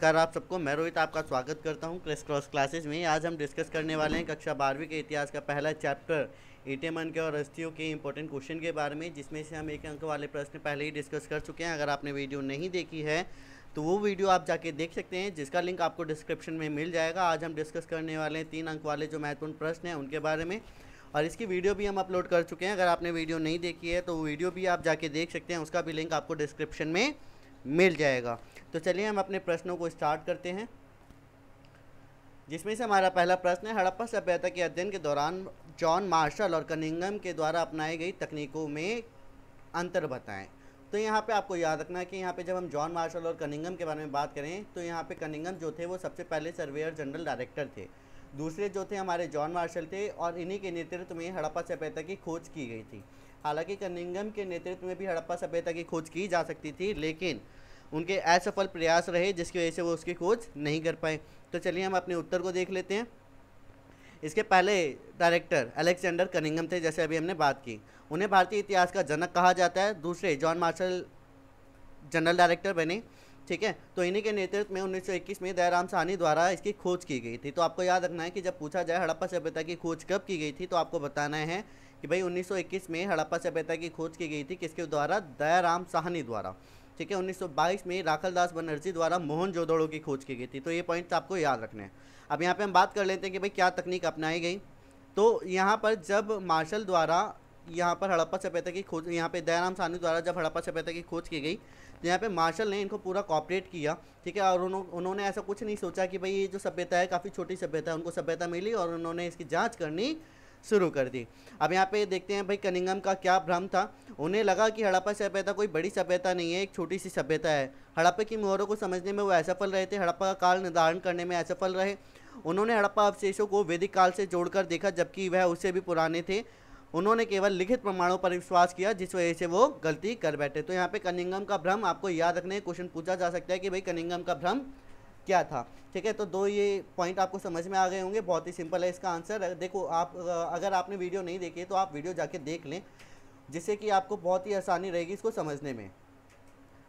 नमस्कार आप सबको। मैं रोहित आपका स्वागत करता हूं क्रिस क्रॉस क्लासेस में। आज हम डिस्कस करने वाले हैं कक्षा 12वीं के इतिहास का पहला चैप्टर एटीएम अंक और अस्थियों के इंपॉर्टेंट क्वेश्चन के बारे में, जिसमें से हम 1 अंक वाले प्रश्न पहले ही डिस्कस कर चुके हैं। अगर आपने वीडियो नहीं देखी है तो वो वीडियो आप जाके देख सकते हैं, जिसका लिंक आपको डिस्क्रिप्शन में मिल जाएगा। आज हम डिस्कस करने वाले हैं 3 अंक वाले जो महत्वपूर्ण प्रश्न हैं उनके बारे में, और इसकी वीडियो भी हम अपलोड कर चुके हैं। अगर आपने वीडियो नहीं देखी है तो वीडियो भी आप जाके देख सकते हैं, उसका भी लिंक आपको डिस्क्रिप्शन में मिल जाएगा। तो चलिए हम अपने प्रश्नों को स्टार्ट करते हैं, जिसमें से हमारा पहला प्रश्न है, हड़प्पा सभ्यता के अध्ययन के दौरान जॉन मार्शल और कनिंघम के द्वारा अपनाई गई तकनीकों में अंतर बताएं। तो यहाँ पे आपको याद रखना है कि यहाँ पे जब हम जॉन मार्शल और कनिंघम के बारे में बात करें तो यहाँ पे कनिंघम जो थे वो सबसे पहले सर्वेयर जनरल डायरेक्टर थे, दूसरे जो थे हमारे जॉन मार्शल थे, और इन्हीं के नेतृत्व में हड़प्पा सभ्यता की खोज की गई थी। हालांकि कनिंघम के नेतृत्व में भी हड़प्पा सभ्यता की खोज की जा सकती थी, लेकिन उनके असफल प्रयास रहे, जिसकी वजह से वो उसकी खोज नहीं कर पाए। तो चलिए हम अपने उत्तर को देख लेते हैं। इसके पहले डायरेक्टर अलेक्जेंडर कनिंघम थे, जैसे अभी हमने बात की। उन्हें भारतीय इतिहास का जनक कहा जाता है। दूसरे जॉन मार्शल जनरल डायरेक्टर बने, ठीक है। तो इन्हीं के नेतृत्व में 1921 में दयाराम साहनी द्वारा इसकी खोज की गई थी। तो आपको याद रखना है कि जब पूछा जाए हड़प्पा सभ्यता की खोज कब की गई थी, तो आपको बताना है कि भाई 1921 में हड़प्पा सभ्यता की खोज की गई थी। किसके द्वारा? दयाराम साहनी द्वारा, ठीक है। 1922 में राखलदास बनर्जी द्वारा मोहनजोदड़ो की खोज की गई थी। तो ये पॉइंट्स आपको याद रखने हैं। अब यहाँ पे हम बात कर लेते हैं कि भाई क्या तकनीक अपनाई गई। तो यहाँ पर जब मार्शल द्वारा यहाँ पर हड़प्पा सभ्यता की खोज, यहाँ पे दयाराम साहनी द्वारा जब हड़प्पा सभ्यता की खोज की गई, तो यहाँ पे मार्शल ने इनको पूरा कॉपरेट किया, ठीक है। और उन्होंने ऐसा कुछ नहीं सोचा कि भाई ये जो सभ्यता है काफ़ी छोटी सभ्यता है, उनको सभ्यता मिली और उन्होंने इसकी जाँच करनी शुरू कर दी। अब यहाँ पे देखते हैं भाई कनिंघम का क्या भ्रम था। उन्हें लगा कि हड़प्पा सभ्यता कोई बड़ी सभ्यता नहीं है, एक छोटी सी सभ्यता है। हड़प्पा की मोहरों को समझने में वो असफल रहे थे, हड़प्पा का काल निर्धारण करने में असफल रहे। उन्होंने हड़प्पा अवशेषों को वैदिक काल से जोड़कर देखा, जबकि वह उससे भी पुराने थे। उन्होंने केवल लिखित प्रमाणों पर विश्वास किया, जिस वजह से वो गलती कर बैठे। तो यहाँ पे कनिंघम का भ्रम आपको याद रखने, क्वेश्चन पूछा जा सकता है कि भाई कनिंघम का भ्रम क्या था, ठीक है। तो 2 ये पॉइंट आपको समझ में आ गए होंगे। बहुत ही सिंपल है इसका आंसर। देखो आप अगर आपने वीडियो नहीं देखी है तो आप वीडियो जाके देख लें, जिससे कि आपको बहुत ही आसानी रहेगी इसको समझने में।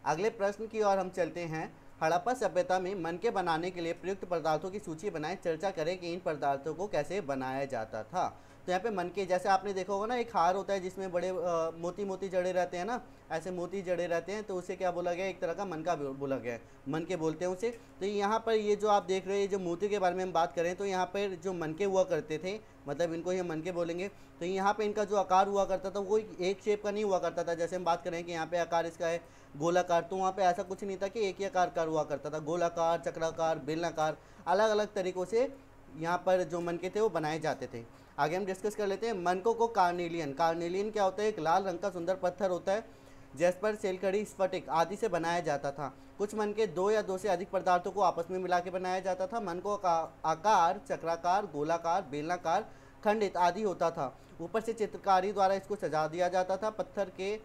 अगले प्रश्न की ओर हम चलते हैं। हड़प्पा सभ्यता में मनके बनाने के लिए प्रयुक्त पदार्थों की सूची बनाएं, चर्चा करें कि इन पदार्थों को कैसे बनाया जाता था। तो यहाँ पे मनके, जैसे आपने देखा होगा ना, एक हार होता है जिसमें बड़े मोती मोती जड़े रहते हैं ना, ऐसे मोती जड़े रहते हैं, तो उसे क्या बोला गया? एक तरह का मनका बोला गया है, मनके बोलते हैं उसे। तो यहाँ पर ये जो आप देख रहे हैं, जो मोती के बारे में हम बात करें, तो यहाँ पर जो मनके हुआ करते थे, मतलब इनको ये मनके बोलेंगे। तो यहाँ पे इनका जो आकार हुआ करता था वो एक शेप का नहीं हुआ करता था। जैसे हम बात करें कि यहाँ पे आकार इसका है गोलाकार, तो वहाँ पे ऐसा कुछ नहीं था कि एक ही आकार का हुआ करता था। गोलाकार, चक्राकार, बेलनाकार, अलग अलग तरीक़ों से यहाँ पर जो मनके थे वो बनाए जाते थे। आगे हम डिस्कस कर लेते हैं मनकों को। कार्नेलियन, कार्नेलियन क्या होता है? एक लाल रंग का सुंदर पत्थर होता है, जैस्पर, सेलखड़ी, स्फटिक आदि से बनाया जाता था। कुछ मनके 2 या 2 से अधिक पदार्थों को आपस में मिला के बनाया जाता था। मनकों का आकार चक्राकार, गोलाकार, बेलनाकार, खंडित आदि होता था। ऊपर से चित्रकारी द्वारा इसको सजा दिया जाता था। पत्थर के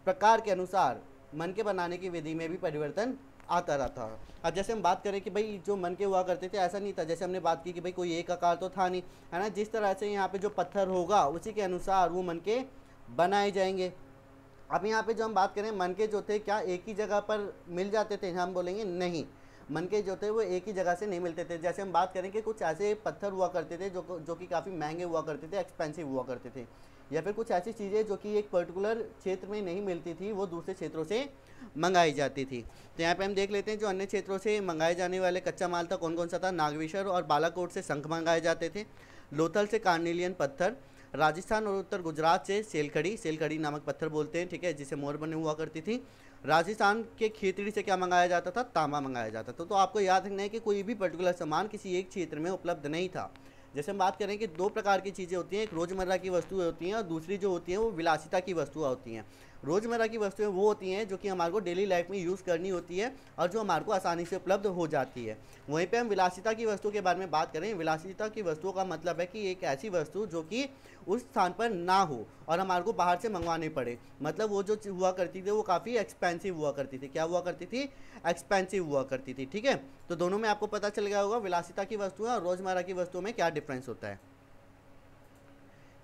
प्रकार के अनुसार मनके बनाने की विधि में भी परिवर्तन आता रहता है। अब जैसे हम बात करें कि भाई जो मनके हुआ करते थे, ऐसा नहीं था, जैसे हमने बात की कि भाई कोई एक आकार तो था नहीं, है ना। जिस तरह से यहाँ पे जो पत्थर होगा उसी के अनुसार वो मनके बनाए जाएंगे। अब यहाँ पे जो हम बात करें, मनके जो थे क्या एक ही जगह पर मिल जाते थे? हम बोलेंगे नहीं, मनके जो थे वो एक ही जगह से नहीं मिलते थे। जैसे हम बात करें कि कुछ ऐसे पत्थर हुआ करते थे जो कि काफ़ी महंगे हुआ करते थे, एक्सपेंसिव हुआ करते थे, या फिर कुछ ऐसी चीज़ें जो कि एक पर्टिकुलर क्षेत्र में नहीं मिलती थी, वो दूसरे क्षेत्रों से मंगाई जाती थी। तो यहाँ पे हम देख लेते हैं जो अन्य क्षेत्रों से मंगाए जाने वाले कच्चा माल था कौन कौन सा था। नागेश्वर और बालाकोट से शंख मंगाए जाते थे। लोथल से कार्नेलियन पत्थर। राजस्थान और उत्तर गुजरात से सेलखड़ी, सेलखड़ी नामक पत्थर बोलते हैं, ठीक है, जिसे मोर बने हुआ करती थी। राजस्थान के खेतड़ी से क्या मंगाया जाता था? तांबा मंगाया जाता था। तो आपको याद रखना है कि कोई भी पर्टिकुलर सामान किसी एक क्षेत्र में उपलब्ध नहीं था। जैसे हम बात करें कि 2 प्रकार की चीज़ें होती हैं, एक रोज़मर्रा की वस्तुएं होती हैं और दूसरी जो होती हैं वो विलासिता की वस्तुएं होती हैं। रोज़मर्रा की वस्तुएं वो होती हैं जो कि हमारे को डेली लाइफ में यूज़ करनी होती है और जो हमारे को आसानी से उपलब्ध हो जाती है। वहीं पे हम विलासिता की वस्तु के बारे में बात करें, विलासिता की वस्तुओं का मतलब है कि एक ऐसी वस्तु जो कि उस स्थान पर ना हो और हमारे को बाहर से मंगवानी पड़े। मतलब वो जो हुआ करती थी वो काफ़ी एक्सपेंसिव हुआ करती थी। क्या हुआ करती थी? एक्सपेंसिव हुआ करती थी, ठीक है। तो दोनों में आपको पता चल गया होगा विलासिता की वस्तुएं और रोज़मर्रा की वस्तुओं में क्या डिफरेंस होता है।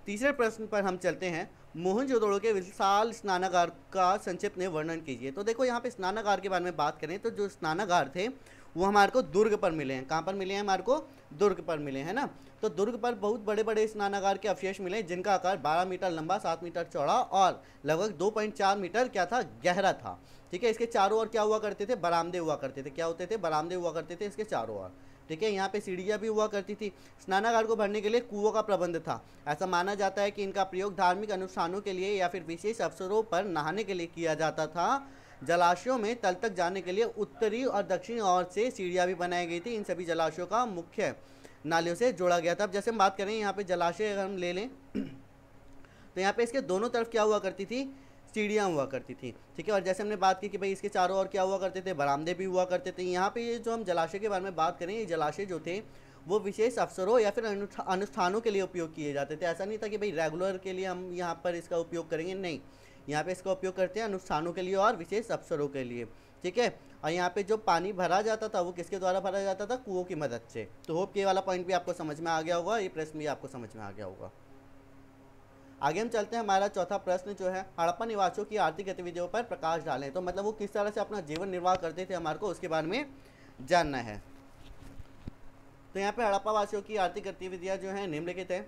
तीसरे प्रश्न पर हम चलते हैं। मोहनजोदड़ो के विशाल स्नानागार का संक्षिप्त में वर्णन कीजिए। तो देखो यहाँ पे स्नानागार के बारे में बात करें तो जो स्नानागार थे वो हमारे को दुर्ग पर मिले हैं। कहाँ पर मिले हैं? हमारे को दुर्ग पर मिले हैं ना। तो दुर्ग पर बहुत बड़े बड़े स्नानागार के अवशेष मिले जिनका आकार 12 मीटर लंबा, 7 मीटर चौड़ा और लगभग 2.4 मीटर क्या था? गहरा था। ठीक है, इसके चारों ओर क्या हुआ करते थे? बरामदे हुआ करते थे। क्या होते थे? बरामदे हुआ करते थे इसके चारों ओर। ठीक है, यहाँ पे सीढ़ियाँ भी हुआ करती थी। स्नानागार को भरने के लिए कुओं का प्रबंध था। ऐसा माना जाता है कि इनका प्रयोग धार्मिक अनुष्ठानों के लिए या फिर विशेष अवसरों पर नहाने के लिए किया जाता था। जलाशयों में तल तक जाने के लिए उत्तरी और दक्षिणी ओर से सीढ़ियाँ भी बनाई गई थी। इन सभी जलाशयों का मुख्य नालियों से जोड़ा गया था। अब जैसे हम बात करें यहाँ पे जलाशय अगर हम ले लें तो यहाँ पे इसके दोनों तरफ क्या हुआ करती थी? सीढ़ियाँ हुआ करती थी। ठीक है, और जैसे हमने बात की कि भाई इसके चारों ओर क्या हुआ करते थे? बरामदे भी हुआ करते थे। यहाँ पे ये जो हम जलाशय के बारे में बात करें, ये जलाशय जो थे वो विशेष अवसरों या फिर अनुष्ठानों के लिए उपयोग किए जाते थे। ऐसा नहीं था कि भाई रेगुलर के लिए हम यहाँ पर इसका उपयोग करेंगे, नहीं, यहाँ पे इसका उपयोग करते हैं अनुष्ठानों के लिए और विशेष अवसरों के लिए। ठीक है, और यहाँ पे जो पानी भरा जाता था वो किसके द्वारा भरा जाता था? कुओं की मदद से। तो होप ये वाला पॉइंट भी आपको समझ में आ गया होगा, ये प्रश्न भी आपको समझ में आ गया होगा। आगे हम चलते हैं। हमारा चौथा प्रश्न जो है, हड़प्पा निवासियों की आर्थिक गतिविधियों पर प्रकाश डालें। तो मतलब वो किस तरह से अपना जीवन निर्वाह करते थे, हमारे को उसके बारे में जानना है। तो यहाँ पे हड़प्पा वासियों की आर्थिक गतिविधियाँ जो हैं निम्नलिखित है।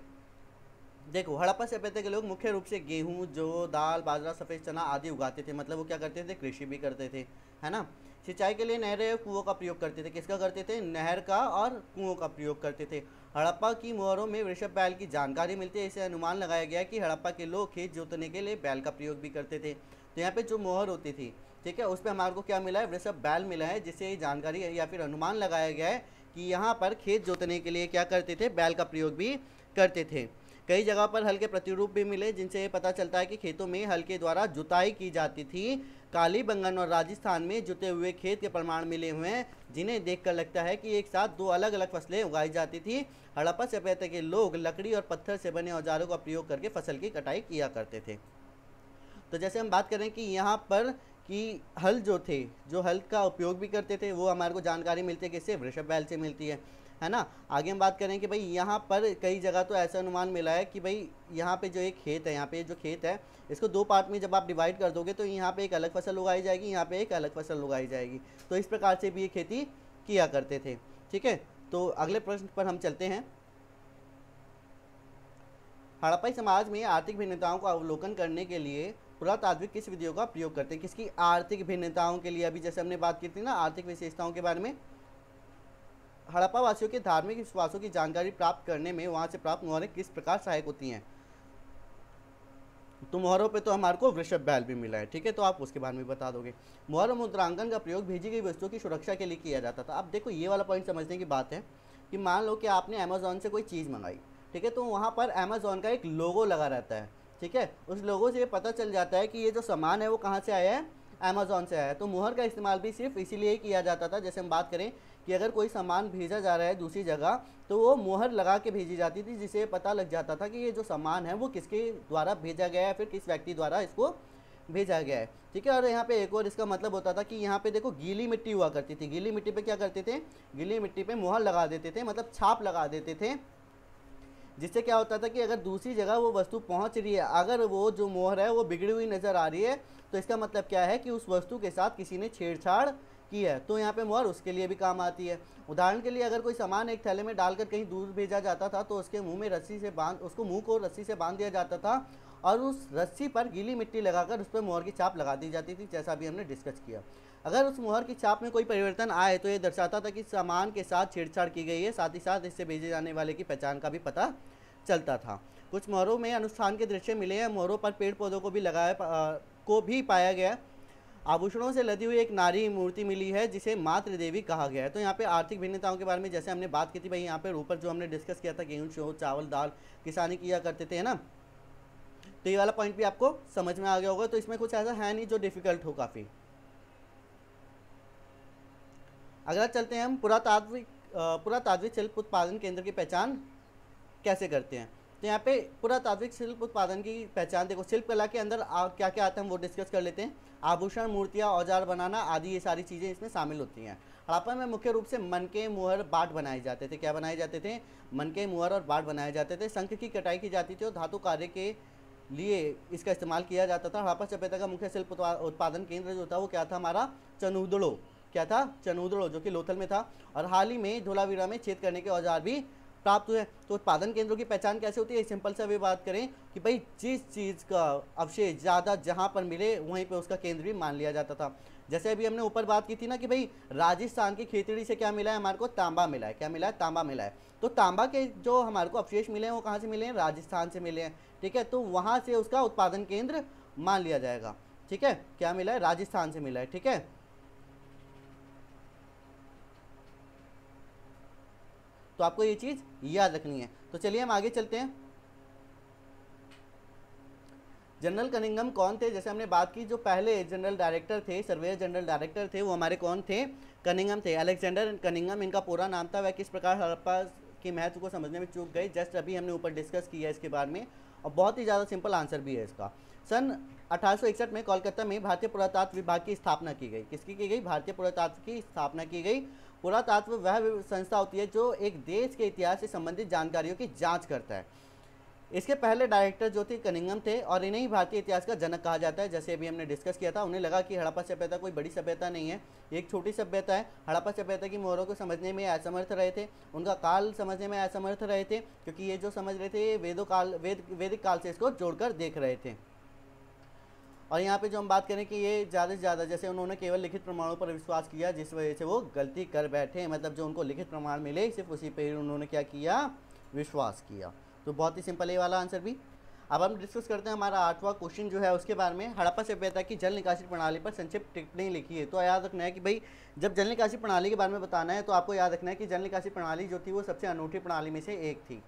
देखो, हड़प्पा सभ्यता के लोग मुख्य रूप से गेहूं, जौ, दाल, बाजरा, सफ़ेद चना आदि उगाते थे। मतलब वो क्या करते थे? कृषि भी करते थे, है ना। सिंचाई के लिए नहरें, कुओं का प्रयोग करते थे। किसका करते थे? नहर का और कुओं का प्रयोग करते थे। हड़प्पा की मोहरों में वृषभ बैल की जानकारी मिलती है। इसे अनुमान लगाया गया कि हड़प्पा के लोग खेत जोतने के लिए बैल का प्रयोग भी करते थे। तो यहाँ पे जो मोहर होती थी, ठीक है, उस पर हमारे को क्या मिला है? वृषभ बैल मिला है, जिससे जानकारी या फिर अनुमान लगाया गया है कि यहाँ पर खेत जोतने के लिए क्या करते थे? बैल का प्रयोग भी करते थे। कई जगह पर हल के प्रतिरूप भी मिले जिनसे ये पता चलता है कि खेतों में हल के द्वारा जुताई की जाती थी। कालीबंगन और राजस्थान में जुते हुए खेत के प्रमाण मिले हुए हैं, जिन्हें देखकर लगता है कि एक साथ दो अलग अलग फसलें उगाई जाती थी। हड़प्पा सभ्यता के लोग लकड़ी और पत्थर से बने औजारों का प्रयोग करके फसल की कटाई किया करते थे। तो जैसे हम बात करें कि यहाँ पर कि हल जो थे, जो हल का उपयोग भी करते थे, वो हमारे को जानकारी मिलती है किससे? वृषभ बैल से मिलती है ना। आगे हम बात करें कि भाई यहाँ पर कई जगह तो ऐसा अनुमान मिला है कि भाई यहाँ पे जो एक खेत है, यहाँ पे जो खेत है, इसको दो पार्ट में जब आप डिवाइड कर दोगे तो यहाँ पे एक अलग फसल उगाई जाएगी, यहाँ पे एक अलग फसल उगाई जाएगी। तो इस प्रकार से भी ये खेती किया करते थे। ठीक है, तो अगले प्रश्न पर हम चलते हैं। हड़प्पाई समाज में आर्थिक भिन्नताओं का अवलोकन करने के लिए पुरातात्विक किस विधियों का प्रयोग करते हैं? किसकी? आर्थिक भिन्नताओं के लिए। अभी जैसे हमने बात की थी ना आर्थिक विशेषताओं के बारे में। हड़प्पा वासियों के धार्मिक विश्वासों की जानकारी प्राप्त करने में वहाँ से प्राप्त मोहरें किस प्रकार सहायक होती हैं? तो मोहरों पे तो हमारे को वृषभ बैल भी मिला है। ठीक है, तो आप उसके बारे में बता दोगे। मोहर मुद्रांकन का प्रयोग भेजी गई वस्तुओं की सुरक्षा के लिए किया जाता था। अब देखो, ये वाला पॉइंट समझने की बात है कि मान लो कि आपने अमेजोन से कोई चीज़ मंगाई, ठीक है, तो वहाँ पर अमेजोन का एक लोगो लगा रहता है। ठीक है, उस लोगो से पता चल जाता है कि ये जो सामान है वो कहाँ से आया है? अमेजोन से आया है। तो मुहर का इस्तेमाल भी सिर्फ इसीलिए किया जाता था। जैसे हम बात करें कि अगर कोई सामान भेजा जा रहा है दूसरी जगह, तो वो मुहर लगा के भेजी जाती थी, जिससे पता लग जाता था कि ये जो सामान है वो किसके द्वारा भेजा गया है, फिर किस व्यक्ति द्वारा इसको भेजा गया है। ठीक है, और यहाँ पे एक और इसका मतलब होता था कि यहाँ पे देखो गीली मिट्टी हुआ करती थी। गीली मिट्टी पे क्या करते थे? गीली मिट्टी पे मुहर लगा देते थे, मतलब छाप लगा देते थे, जिससे क्या होता था कि अगर दूसरी जगह वो वस्तु पहुंच रही है, अगर वो जो मोहर है वो बिगड़ी हुई नज़र आ रही है, तो इसका मतलब क्या है कि उस वस्तु के साथ किसी ने छेड़छाड़ की है। तो यहाँ पे मोहर उसके लिए भी काम आती है। उदाहरण के लिए अगर कोई सामान एक थैले में डालकर कहीं दूर भेजा जाता था, तो उसके मुंह में रस्सी से उसको मुंह को रस्सी से बांध दिया जाता था और उस रस्सी पर गीली मिट्टी लगाकर उस पर मोहर की छाप लगा दी जाती थी, जैसा भी हमने डिस्कस किया। अगर उस मोहर की छाप में कोई परिवर्तन आए तो ये दर्शाता था कि सामान के साथ छेड़छाड़ की गई है, साथ ही साथ इससे भेजे जाने वाले की पहचान का भी पता चलता था। कुछ मोहरों में अनुष्ठान के दृश्य मिले हैं। मोहरों पर पेड़ पौधों को भी पाया गया। आभूषणों से लदी हुई एक नारी मूर्ति मिली है जिसे मातृ देवी कहा गया है। तो यहाँ पे आर्थिक भिन्नताओं के बारे में जैसे हमने बात की थी भाई, यहाँ पे ऊपर जो हमने डिस्कस किया था गेहूँ, चावल, दाल किसानी किया करते थे, है ना। तो ये वाला पॉइंट भी आपको समझ में आ गया होगा। तो इसमें कुछ ऐसा है नहीं जो डिफिकल्ट हो काफ़ी। अगला चलते हैं हम पुरातात्विक शिल्प उत्पादन केंद्र की पहचान कैसे करते हैं। तो यहाँ पे पुरातात्विक शिल्प उत्पादन की पहचान देखो, शिल्प कला के अंदर क्या क्या आता है हम वो डिस्कस कर लेते हैं। आभूषण, मूर्तियाँ, औजार बनाना आदि ये सारी चीज़ें इसमें शामिल होती हैं। हड़प्पा में मुख्य रूप से मनके, मुहर, बाट बनाए जाते थे। क्या बनाए जाते थे? मनके, मुहर और बाट बनाए जाते थे। शंख की कटाई की जाती थी और धातु कार्य के लिए इसका इस्तेमाल किया जाता था। हड़प्पा सभ्यता का मुख्य शिल्प उत्पादन केंद्र जो था वो क्या था हमारा? चनूदड़ो। क्या था, चनूद्रो, जो कि लोथल में था। और हाल ही में धोलावीरा में छेद करने के औजार भी प्राप्त हुए। तो उत्पादन केंद्रों की पहचान कैसे होती है, सिंपल सा भी बात करें कि भाई जिस चीज़ का अवशेष ज़्यादा जहाँ पर मिले वहीं पे उसका केंद्र भी मान लिया जाता था। जैसे अभी हमने ऊपर बात की थी ना कि भाई राजस्थान की खेतड़ी से क्या मिला है हमारे को, तांबा मिला है। क्या मिला है, तांबा मिला है। तो तांबा के जो हमारे को अवशेष मिले हैं वो कहाँ से मिले हैं, राजस्थान से मिले हैं। ठीक है, तो वहाँ से उसका उत्पादन केंद्र मान लिया जाएगा। ठीक है, क्या मिला है, राजस्थान से मिला है। ठीक है, तो आपको ये चीज़ याद रखनी है। तो चलिए हम आगे चलते हैं। जनरल कनिंघम कौन थे, जैसे हमने बात की, जो पहले जनरल डायरेक्टर थे, सर्वेयर जनरल डायरेक्टर थे, वो हमारे कौन थे, कनिंघम थे, अलेक्जेंडर कनिंघम इनका पूरा नाम था। वह किस प्रकार हड़प्पा के महत्व को समझने में चूक गए, जस्ट अभी हमने ऊपर डिस्कस किया है इसके बारे में, और बहुत ही ज़्यादा सिंपल आंसर भी है इसका। सन 1861 में कोलकाता में भारतीय पुरातत्व विभाग की स्थापना की गई। किसकी की गई, भारतीय पुरातत्व की स्थापना की गई। पुरातत्व वह संस्था होती है जो एक देश के इतिहास से संबंधित जानकारियों की जांच करता है। इसके पहले डायरेक्टर जो थे कनिंघम थे, और इन्हें ही भारतीय इतिहास का जनक कहा जाता है। जैसे अभी हमने डिस्कस किया था, उन्हें लगा कि हड़प्पा सभ्यता कोई बड़ी सभ्यता नहीं है, एक छोटी सभ्यता है। हड़प्पा सभ्यता की मोहरों को समझने में असमर्थ रहे थे, उनका काल समझने में असमर्थ रहे थे, क्योंकि ये जो समझ रहे थे वैदिक काल से इसको जोड़कर देख रहे थे। और यहाँ पे जो हम बात करें कि ये ज़्यादा से ज़्यादा जैसे उन्होंने केवल लिखित प्रमाणों पर विश्वास किया, जिस वजह से वो गलती कर बैठे। मतलब जो उनको लिखित प्रमाण मिले सिर्फ उसी पे उन्होंने क्या किया, विश्वास किया। तो बहुत ही सिंपल ये वाला आंसर भी। अब हम डिस्कस करते हैं हमारा 8वां क्वेश्चन जो है उसके बारे में। हड़प्पा सभ्यता की जल निकासी प्रणाली पर संक्षिप्त टिप्पणी लिखी है। तो याद रखना है कि भाई जब जल निकासी प्रणाली के बारे में बताना है तो आपको याद रखना है कि जल निकासी प्रणाली जो थी वो सबसे अनूठी प्रणाली में से एक थी।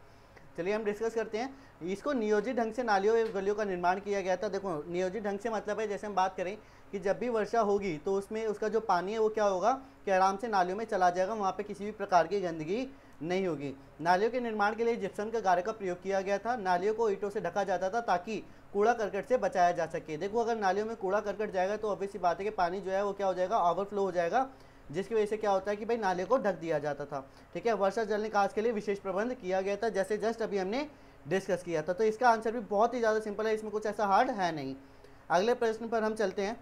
चलिए हम डिस्कस करते हैं। इसको नियोजित ढंग से नालियों एवं गलियों का निर्माण किया गया था। देखो नियोजित ढंग से मतलब है, जैसे हम बात करें कि जब भी वर्षा होगी तो उसमें उसका जो पानी है वो क्या होगा कि आराम से नालियों में चला जाएगा, वहाँ पे किसी भी प्रकार की गंदगी नहीं होगी। नालियों के निर्माण के लिए जिप्सम का गारे का प्रयोग किया गया था। नालियों को ईंटों से ढका जाता था ताकि कूड़ा करकट से बचाया जा सके। देखो अगर नालियों में कूड़ा करकट जाएगा तो ऑब्वियस सी बात है कि पानी जो है वो क्या हो जाएगा, ओवरफ्लो हो जाएगा, जिसकी वजह से क्या होता है कि भाई नाले को ढक दिया जाता था। ठीक है, वर्षा जल निकास के लिए विशेष प्रबंध किया गया था, जैसे जस्ट अभी हमने डिस्कस किया था। तो इसका आंसर भी बहुत ही ज़्यादा सिंपल है, इसमें कुछ ऐसा हार्ड है नहीं। अगले प्रश्न पर हम चलते हैं।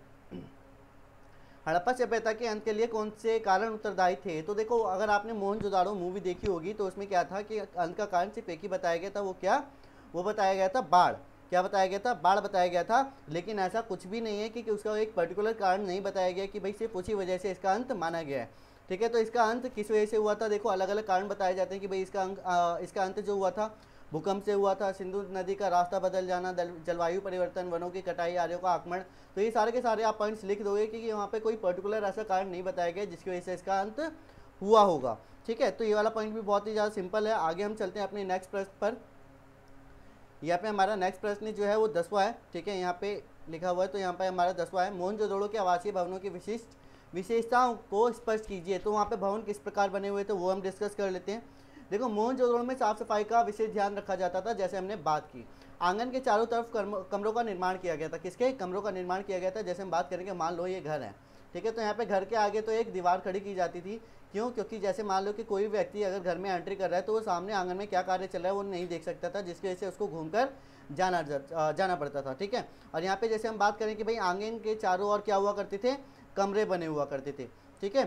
हड़प्पा सभ्यता के अंत के लिए कौन से कारण उत्तरदायी थे। तो देखो अगर आपने मोहनजोदाड़ो मूवी देखी होगी तो उसमें क्या था कि अंत का कारण सिर्फ एक ही बताया गया था। वो क्या, वो बताया गया था बाढ़। क्या बताया गया था, बाढ़ बताया गया था। लेकिन ऐसा कुछ भी नहीं है कि उसका एक पर्टिकुलर कारण नहीं बताया गया कि भाई सिर्फ उसी वजह से इसका अंत माना गया है। ठीक है, तो इसका अंत किस वजह से हुआ था, देखो अलग अलग कारण बताए जाते हैं कि भाई इसका अंत जो हुआ था भूकंप से हुआ था, सिंधु नदी का रास्ता बदल जाना, जलवायु परिवर्तन, वनों की कटाई, आर्यों का आक्रमण। तो ये सारे के सारे आप पॉइंट्स लिख दोगे कि वहाँ पे कोई पर्टिकुलर ऐसा कारण नहीं बताया गया जिसकी वजह से इसका अंत हुआ होगा। ठीक है, तो ये वाला पॉइंट भी बहुत ही ज़्यादा सिंपल है। आगे हम चलते हैं अपने नेक्स्ट प्रश्न पर। यहाँ पे हमारा नेक्स्ट प्रश्न जो है वो 10वां है। ठीक है, यहाँ पे लिखा हुआ है, तो यहाँ पे हमारा 10वां है। मोहनजोदड़ो के आवासीय भवनों की विशेषताओं को स्पष्ट कीजिए। तो वहाँ पे भवन किस प्रकार बने हुए थे वो हम डिस्कस कर लेते हैं। देखो मोहनजोदड़ो में साफ सफाई का विशेष ध्यान रखा जाता था, जैसे हमने बात की। आंगन के चारों तरफ कमरों का निर्माण किया गया था। किसके कमरों का निर्माण किया गया था, जैसे हम बात करेंगे मान लो ये घर है। ठीक है, तो यहाँ पे घर के आगे तो एक दीवार खड़ी की जाती थी। क्यों, क्योंकि जैसे मान लो कि कोई व्यक्ति अगर घर में एंट्री कर रहा है तो वो सामने आंगन में क्या कार्य चल रहा है वो नहीं देख सकता था, जिसकी वजह से उसको घूमकर जाना पड़ता था। ठीक है, और यहाँ पे जैसे हम बात करें कि भाई आंगन के चारों ओर क्या हुआ करते थे, कमरे बने हुआ करते थे। ठीक है,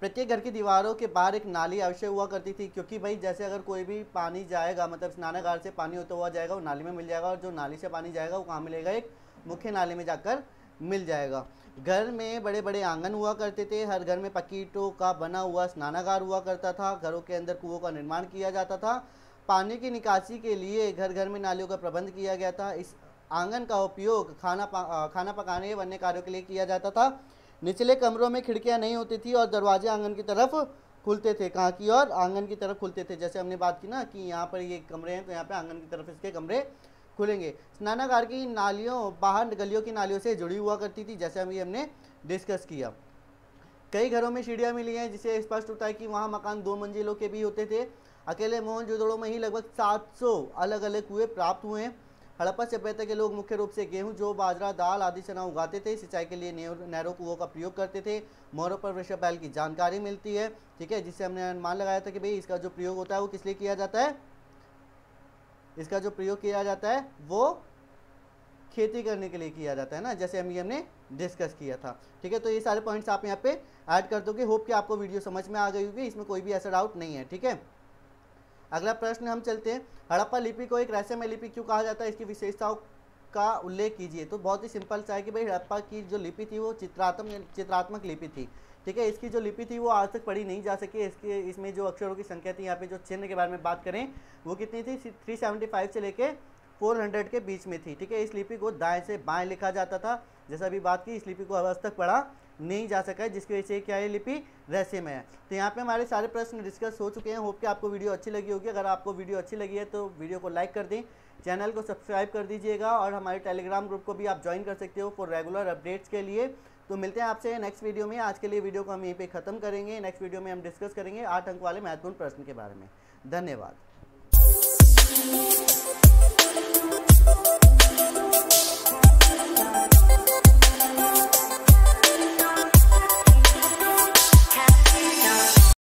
प्रत्येक घर की दीवारों के बाहर एक नाली अवश्य हुआ करती थी, क्योंकि भाई जैसे अगर कोई भी पानी जाएगा मतलब स्नानागार से पानी होता हुआ जाएगा वो नाली में मिल जाएगा, और जो नाली से पानी जाएगा वो कहाँ मिलेगा, एक मुख्य नाले में जाकर मिल जाएगा। घर में बड़े बड़े आंगन हुआ करते थे। हर घर में पक्की ईंटों का बना हुआ स्नानागार हुआ करता था। घरों के अंदर कुओं का निर्माण किया जाता था। पानी की निकासी के लिए घर घर में नालियों का प्रबंध किया गया था। इस आंगन का उपयोग खाना पकाने व अन्य कार्यों के लिए किया जाता था। निचले कमरों में खिड़कियां नहीं होती थी और दरवाजे आंगन की तरफ खुलते थे। कहाँ की ओर, आंगन की तरफ खुलते थे। जैसे हमने बात की ना कि यहाँ पर ये कमरे हैं तो यहाँ पे आंगन की तरफ इसके कमरे खुलेंगे। स्नानागार की नालियों बाहर गलियों की नालियों से जुड़ी हुआ करती थी, जैसे हमने डिस्कस किया। कई घरों में सीढ़ियाँ मिली हैं, जिससे स्पष्ट होता है कि वहाँ मकान 2 मंजिलों के भी होते थे। अकेले मोहनजोदड़ो में ही लगभग 700 अलग अलग कुएं प्राप्त हुए हैं। हड़प्पा सभ्यता के लोग मुख्य रूप से गेहूं, जौ, बाजरा, दाल आदि चना उगाते थे। सिंचाई के लिए नहरों कुओं का प्रयोग करते थे। मोहरों पर वृषभ बैल की जानकारी मिलती है। ठीक है, जिससे हमने अनुमान लगाया था कि भाई इसका जो प्रयोग होता है वो किस लिए किया जाता है, इसका जो प्रयोग किया जाता है वो खेती करने के लिए किया जाता है ना, जैसे हमने डिस्कस किया था। ठीक है, तो ये सारे पॉइंट्स आप यहाँ पे ऐड कर दोगे। होप कि आपको वीडियो समझ में आ गई होगी, इसमें कोई भी ऐसा डाउट नहीं है। ठीक है, अगला प्रश्न हम चलते हैं, हड़प्पा लिपि को एक रहस्यमय लिपि क्यों कहा जाता है, इसकी विशेषताओं का उल्लेख कीजिए। तो बहुत ही सिंपल सा है कि भाई हड़प्पा की जो लिपि थी वो चित्रात्मक लिपि थी। ठीक है, इसकी जो लिपि थी वो आज तक पढ़ी नहीं जा सकी। इसमें जो अक्षरों की संख्या थी, यहाँ पे जो चिन्ह के बारे में बात करें वो कितनी थी, 375 से लेके 400 के बीच में थी। ठीक है, इस लिपि को दाएं से बाएं लिखा जाता था, जैसा अभी बात की। इस लिपि को आज तक पढ़ा नहीं जा सका है, जिसकी वजह से क्या है, लिपि रहस्यमय है। तो यहाँ पे हमारे सारे प्रश्न डिस्कस हो चुके हैं। होप कि आपको वीडियो अच्छी लगी होगी। अगर आपको वीडियो अच्छी लगी है तो वीडियो को लाइक कर दें, चैनल को सब्सक्राइब कर दीजिएगा, और हमारे टेलीग्राम ग्रुप को भी आप ज्वाइन कर सकते हो फॉर रेगुलर अपडेट्स के लिए। तो मिलते हैं आपसे नेक्स्ट वीडियो में। आज के लिए वीडियो को हम यहीं पे ख़त्म करेंगे। नेक्स्ट वीडियो में हम डिस्कस करेंगे 8 अंक वाले महत्वपूर्ण प्रश्न के बारे में। धन्यवाद।